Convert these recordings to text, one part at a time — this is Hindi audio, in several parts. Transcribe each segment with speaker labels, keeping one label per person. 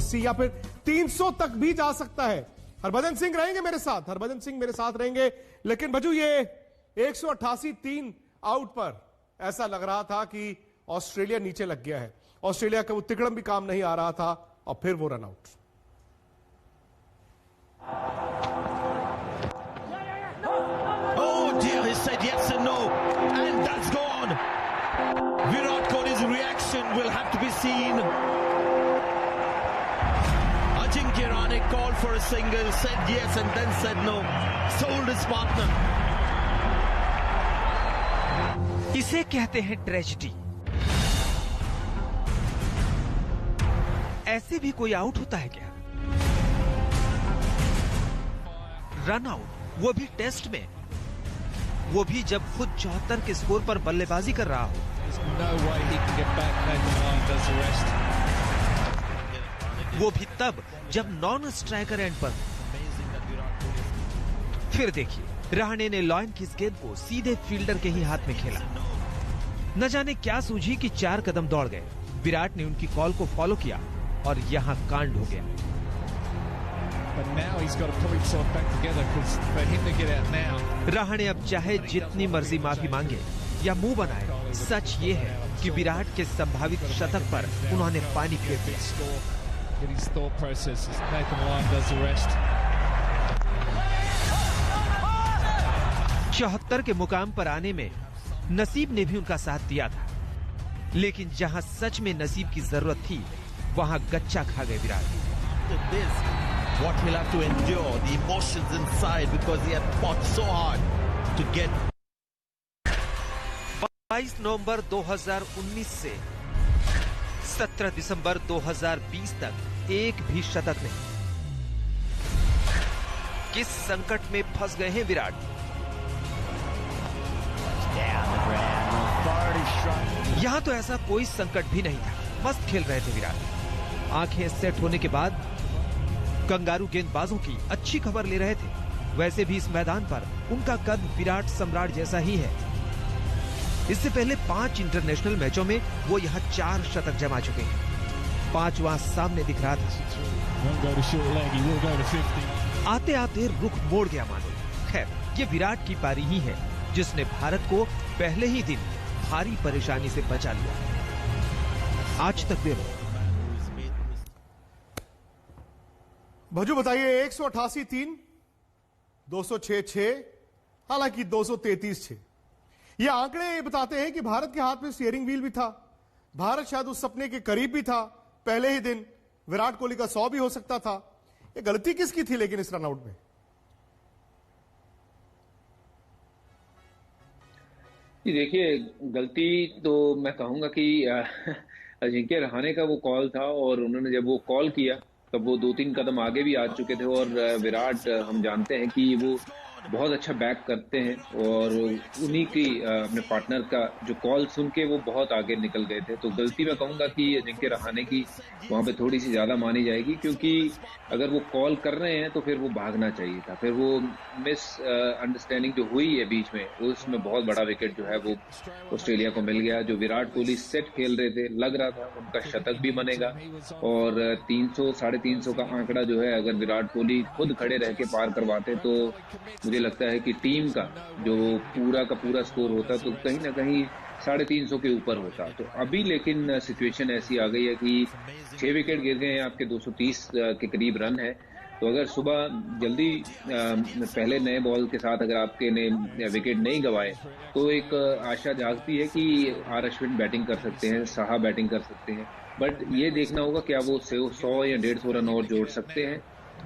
Speaker 1: 280 या फिर 300 तक भी जा सकता है। हरभजन सिंह रहेंगे मेरे साथ, हरभजन सिंह मेरे साथ रहेंगे। लेकिन भजू ये 188 3 आउट पर ऐसा लग रहा था कि ऑस्ट्रेलिया नीचे लग गया है। ऑस्ट्रेलिया का वो तिकड़म भी काम नहीं आ रहा था और फिर वो run out.
Speaker 2: Oh dear, he said yes and no, and that's gone. Virat Kohli's reaction will have to be seen. Ajinkya Rahane called for a single, said yes and then said no, sold his partner.
Speaker 3: इसे कहते हैं ट्रेजेडी। ऐसे भी कोई आउट होता है क्या? रन आउट, वो भी टेस्ट में, वो भी जब खुद 74 के स्कोर पर बल्लेबाजी कर रहा हो। वो भी तब जब नॉन स्ट्राइकर एंड पर। फिर देखिए, रहाणे ने लॉयन की इस गेंद को सीधे फील्डर के ही हाथ में खेला। न जाने क्या सूझी कि 4 कदम दौड़ गए। विराट ने उनकी कॉल को फॉलो किया और यहां कांड हो गया। रहाणे अब चाहे जितनी मर्जी माफी मांगे या मुंह बनाए, सच ये है कि विराट के संभावित शतक पर उन्होंने पानी फेर दिया। 74 के मुकाम पर आने में नसीब ने भी उनका साथ दिया था, लेकिन जहां सच में नसीब की जरूरत थी, वहां गच्चा खा गए Virat.
Speaker 2: What he'll have to endure, the emotions inside, because he had fought so hard to get.
Speaker 3: 22 नवंबर 2019 से 17 दिसंबर 2020 तक एक भी शतक नहीं। किस संकट में फंस गए हैं विराट? यहां तो ऐसा कोई संकट भी नहीं था, मस्त खेल रहे थे विराट। आंखें सेट होने के बाद कंगारू गेंदबाजों की अच्छी खबर ले रहे थे। वैसे भी इस मैदान पर उनका कद विराट सम्राट जैसा ही है। इससे पहले 5 इंटरनेशनल मैचों में वो यहाँ 4 शतक जमा चुके हैं। 5 वहां सामने दिख रहा था। आते आते रुख मोड़ गया मानो। खैर, ये विराट की पारी ही है जिसने भारत को पहले ही दिन भारी परेशानी से बचा लिया। आज तक दे लो।
Speaker 1: भजू बताइए, 188 3, 206 6, हालांकि 233 6। ये आंकड़े बताते हैं कि भारत के हाथ में स्टीयरिंग व्हील भी था। भारत शायद उस सपने के करीब भी था। पहले ही दिन विराट कोहली का 100 भी हो सकता था। ये गलती किसकी थी लेकिन इस रनआउट में?
Speaker 4: देखिए, गलती तो मैं कहूंगा कि अजिंक्य रहाणे का वो कॉल था, और उन्होंने जब वो कॉल किया तब वो 2-3 कदम आगे भी आ चुके थे। और विराट, हम जानते हैं कि वो बहुत अच्छा बैक करते हैं, और उन्हीं की अपने पार्टनर का जो कॉल सुन के वो बहुत आगे निकल गए थे। तो गलती मैं कहूंगा कि अजिंक्य रहाणे की वहां पे थोड़ी सी ज्यादा मानी जाएगी, क्योंकि अगर वो कॉल कर रहे हैं तो फिर वो भागना चाहिए था। फिर वो मिस अंडरस्टैंडिंग जो हुई है बीच में, उसमें बहुत बड़ा विकेट जो है वो ऑस्ट्रेलिया को मिल गया। जो विराट कोहली सेट खेल रहे थे, लग रहा था उनका शतक भी बनेगा, और 300 350 का आंकड़ा जो है, अगर विराट कोहली खुद खड़े रह के पार करवाते तो मुझे लगता है कि टीम का जो पूरा का पूरा स्कोर होता तो कहीं ना कहीं 350 के ऊपर होता। तो अभी लेकिन सिचुएशन ऐसी आ गई है कि 6 विकेट गिर गए हैं, आपके 230 के करीब रन है। तो अगर सुबह जल्दी पहले नए बॉल के साथ अगर आपके ने विकेट नहीं गंवाए तो एक आशा जागती है कि आर अश्विन बैटिंग कर सकते हैं, साहा बैटिंग कर सकते हैं। बट ये देखना होगा क्या वो 100 या 150 रन और जोड़ सकते हैं।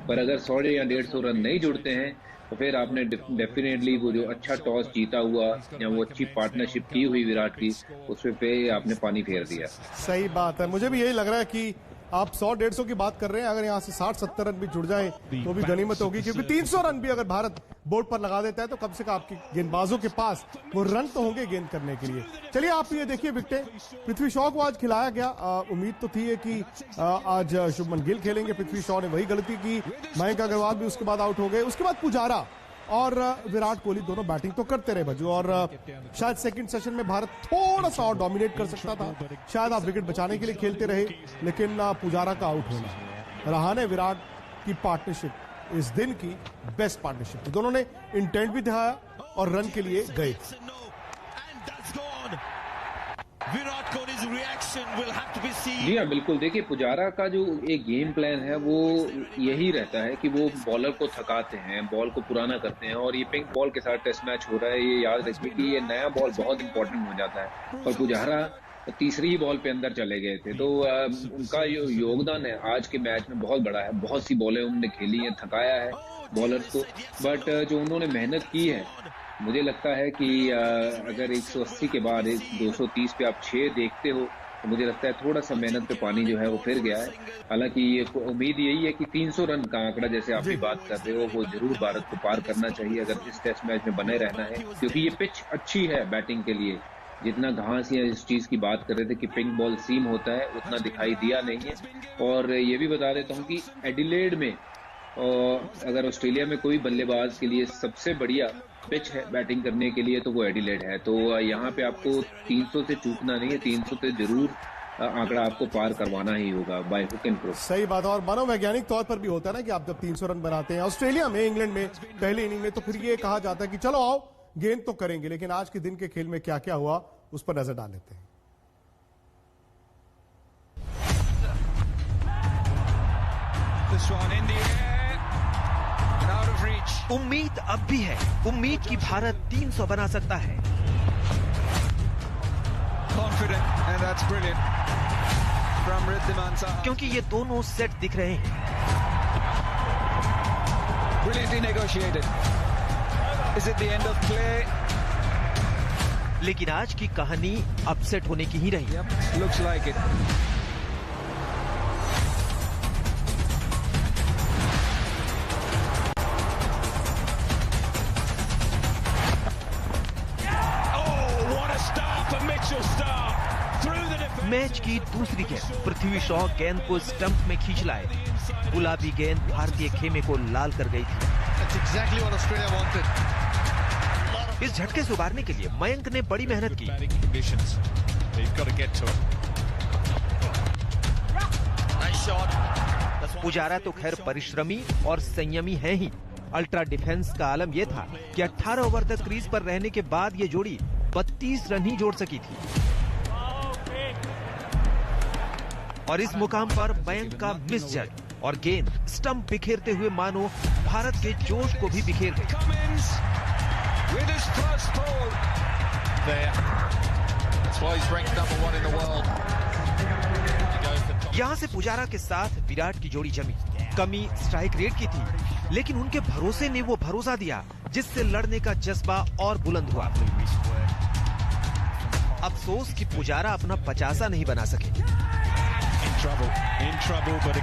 Speaker 4: पर अगर 100 या 150 रन नहीं जुड़ते हैं तो फिर आपने डेफिनेटली वो जो अच्छा टॉस जीता हुआ या वो अच्छी पार्टनरशिप की हुई विराट की, उस पे आपने पानी फेर दिया।
Speaker 1: सही बात है, मुझे भी यही लग रहा है कि आप 100-150 की बात कर रहे हैं। अगर यहाँ से 60-70 रन भी जुड़ जाए तो भी गनीमत होगी, क्योंकि 300 रन भी अगर भारत बोर्ड पर लगा देता है तो कम से कम आपके गेंदबाजों के पास वो रन तो होंगे गेंद करने के लिए। चलिए, आप ये देखिए, विकेटें पृथ्वी शॉ को आज खिलाया गया। उम्मीद तो थी कि आज शुभमन गिल खेलेंगे। पृथ्वी शॉ ने वही गलती की। मयंक अग्रवाल भी उसके बाद आउट हो गए। उसके बाद पुजारा और विराट कोहली दोनों बैटिंग तो करते रहे भज्जू, और शायद सेकंड सेशन में भारत थोड़ा सा और डोमिनेट कर सकता था। शायद आप विकेट बचाने के लिए खेलते रहे, लेकिन पुजारा का आउट होना रहाणे विराट की पार्टनरशिप इस दिन की बेस्ट पार्टनरशिप थी। दोनों ने इंटेंट भी दिखाया और रन के लिए गए।
Speaker 4: जी हाँ, बिल्कुल। देखिए, पुजारा का जो एक गेम प्लान है वो यही रहता है कि वो बॉलर को थकाते हैं, बॉल को पुराना करते हैं, और ये पिंक बॉल के साथ टेस्ट मैच हो रहा है, ये याद रखिए कि ये नया बॉल बहुत इंपॉर्टेंट हो जाता है। और पुजारा तीसरी ही बॉल पे अंदर चले गए थे, तो उनका जो योगदान है आज के मैच में बहुत बड़ा है। बहुत सी बॉलें उन्होंने खेली हैं, थकाया है बॉलर्स को, बट जो उन्होंने मेहनत की है, मुझे लगता है कि अगर 180 के बाद 230 पे आप 6 देखते हो, तो मुझे लगता है थोड़ा सा मेहनत पे पानी जो है वो फिर गया है। हालांकि ये उम्मीद यही है कि 300 रन का आंकड़ा जैसे आप भी बात कर रहे हो वो जरूर भारत को पार करना चाहिए अगर इस टेस्ट मैच में बने रहना है, क्योंकि ये पिच अच्छी है बैटिंग के लिए। जितना घास या इस चीज की बात कर रहे थे कि पिंक बॉल सीम होता है, उतना दिखाई दिया नहीं है। और ये भी बता देता हूँ कि एडिलेड में अगर ऑस्ट्रेलिया में कोई बल्लेबाज के लिए सबसे बढ़िया पिच है बैटिंग करने के लिए तो वो एडिलेड है। तो यहाँ पे आपको 300 से चूकना नहीं है, 300 से जरूर आंकड़ा आपको पार करवाना ही होगा बाय हुक एंड क्रोक।
Speaker 1: सही बात है। और मनोवैज्ञानिक तौर पर भी होता है ना कि आप जब 300 रन बनाते हैं ऑस्ट्रेलिया में, इंग्लैंड में पहली इनिंग में, तो फिर ये कहा जाता है कि चलो आओ गेंद तो करेंगे। लेकिन आज के दिन के खेल में क्या क्या हुआ उस पर नजर डाल लेते हैं।
Speaker 3: उम्मीद अब भी है, उम्मीद की भारत 300 बना सकता है। क्योंकि ये दोनों सेट दिख रहे हैं। लेकिन आज की कहानी अपसेट होने की ही रही।
Speaker 5: Looks like it.
Speaker 3: मैच की दूसरी गेंद पृथ्वी शॉ गेंद को स्टंप में खींच लाए। गुलाबी गेंद भारतीय खेमे को लाल कर गई थी।
Speaker 2: That's exactly what Australia wanted.
Speaker 3: इस झटके से उबारने के लिए मयंक ने बड़ी मेहनत की। पुजारा तो खैर परिश्रमी और संयमी है ही। अल्ट्रा डिफेंस का आलम यह था कि 18 ओवर तक क्रीज पर रहने के बाद ये जोड़ी 32 रन ही जोड़ सकी थी। और इस मुकाम पर मयंक का मिस जज और गेंद स्टंप बिखेरते हुए मानो भारत के जोश को भी बिखेर गई। यहां से पुजारा के साथ विराट की जोड़ी जमी। कमी स्ट्राइक रेट की थी, लेकिन उनके भरोसे ने वो भरोसा दिया जिससे लड़ने का जज्बा और बुलंद हुआ। अफसोस कि पुजारा अपना 50 नहीं बना सके।
Speaker 2: In trouble, but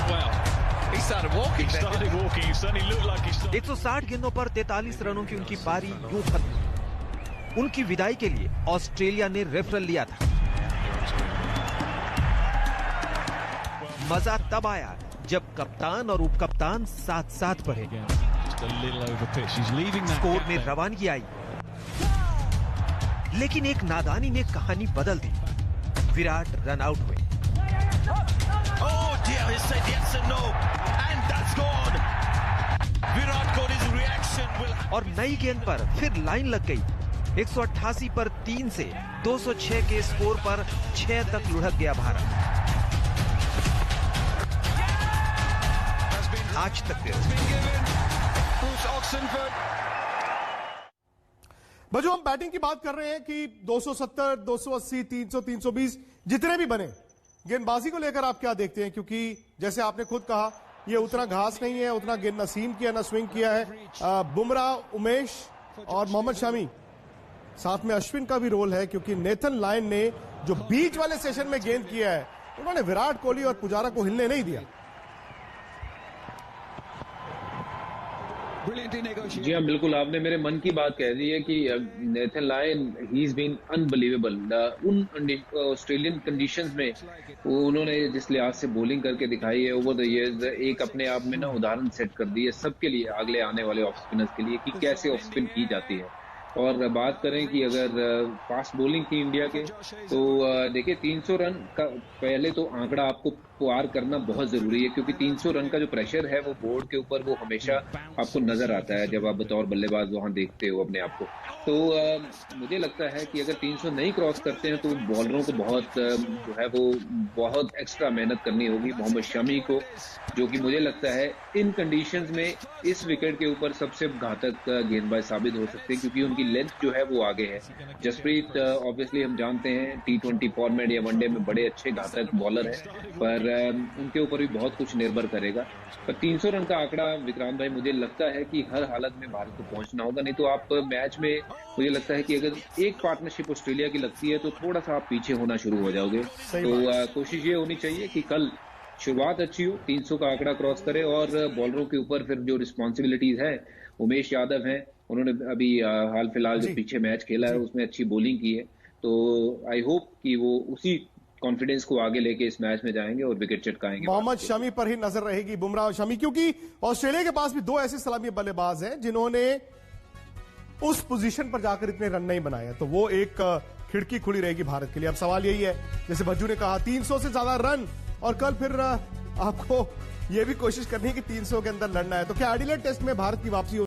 Speaker 2: well, he started walking. He started walking. He certainly looked like he started.
Speaker 3: 160 गेंदों पर 43 रनों की उनकी पारी यूं खत्म। उनकी विदाई के लिए ऑस्ट्रेलिया ने रेफरल लिया था। मजा तब आया जब कप्तान और उपकप्तान साथ साथ बढ़े। स्कोर में रवानगी आई, लेकिन एक नादानी ने कहानी बदल दी। विराट रन आउट हुए। और नई गेंद पर फिर लाइन लग गई। 188 पर 3 से 206 के स्कोर पर 6 तक लुढ़क गया भारत। आज तक
Speaker 1: बजो हम बैटिंग की बात कर रहे हैं कि 270, 280, 300, 320 जितने भी बने, गेंदबाजी को लेकर आप क्या देखते हैं? क्योंकि जैसे आपने खुद कहा ये उतना घास नहीं है, उतना गेंद नसीम किया ना स्विंग किया है। बुमराह, उमेश और मोहम्मद शमी, साथ में अश्विन का भी रोल है, क्योंकि नेथन लायन ने जो बीच वाले सेशन में गेंद किया है उन्होंने विराट कोहली और पुजारा को हिलने नहीं दिया।
Speaker 4: जी हाँ, बिल्कुल, आपने मेरे मन की बात कह दी है कि Nathan Lyon he is been unbelievable. उन ऑस्ट्रेलियन कंडीशंस में उन्होंने जिस लिहाज से बॉलिंग करके दिखाई है ओवर द इयर्स, एक अपने आप में ना उदाहरण सेट कर दी है सबके लिए, अगले आने वाले ऑफ स्पिनर्स के लिए, कि कैसे ऑफ स्पिन की जाती है। और बात करें कि अगर फास्ट बॉलिंग की इंडिया के, तो देखिए 300 रन का पहले तो आंकड़ा आपको पार करना बहुत जरूरी है, क्योंकि 300 रन का जो प्रेशर है वो बोर्ड के ऊपर वो हमेशा आपको नजर आता है जब आप बतौर बल्लेबाज वहां देखते हो अपने आप को। तो मुझे लगता है कि अगर 300 नहीं क्रॉस करते हैं तो बॉलरों को बहुत जो है वो बहुत एक्स्ट्रा मेहनत करनी होगी। मोहम्मद शमी को, जो कि मुझे लगता है इन कंडीशंस में इस विकेट के ऊपर सबसे घातक गेंदबाज साबित हो सकते हैं, क्योंकि उनकी लेंथ जो है वो आगे है। जसप्रीत ऑब्वियसली हम जानते हैं T20 फॉर्मेट या वनडे में बड़े अच्छे घातक बॉलर है, पर उनके ऊपर भी बहुत कुछ निर्भर करेगा। पर 300 रन का आंकड़ा विक्रांत भाई मुझे लगता है कि हर हालत में भारत को पहुंचना होगा, नहीं तो आप मैच में मुझे लगता है कि अगर एक पार्टनरशिप ऑस्ट्रेलिया की लगती है तो थोड़ा सा आप पीछे होना शुरू हो जाओगे। तो कोशिश ये होनी चाहिए कि कल शुरुआत अच्छी हो, 300 का आंकड़ा क्रॉस करे और बॉलरों के ऊपर फिर जो रिस्पॉन्सिबिलिटीज है, उमेश यादव हैं, उन्होंने अभी हाल फिलहाल जो पीछे मैच खेला है उसमें अच्छी बॉलिंग की है, तो आई होप कि वो उसी कॉन्फिडेंस को आगे लेके इस मैच में जाएंगे और विकेट चटकाएंगे।
Speaker 1: मोहम्मद शमी पर ही नजर रहेगी, बुमराह और शमी, क्योंकि ऑस्ट्रेलिया के पास भी दो ऐसे सलामी बल्लेबाज हैं जिन्होंने उस पोजीशन पर जाकर इतने रन नहीं बनाए, तो वो एक खिड़की खुली रहेगी भारत के लिए। अब सवाल यही है, जैसे भज्जू ने कहा 300 से ज्यादा रन, और कल फिर आपको यह भी कोशिश करनी है कि 300 के अंदर लड़ना है। तो क्या एडिलेड टेस्ट में भारत की वापसी हो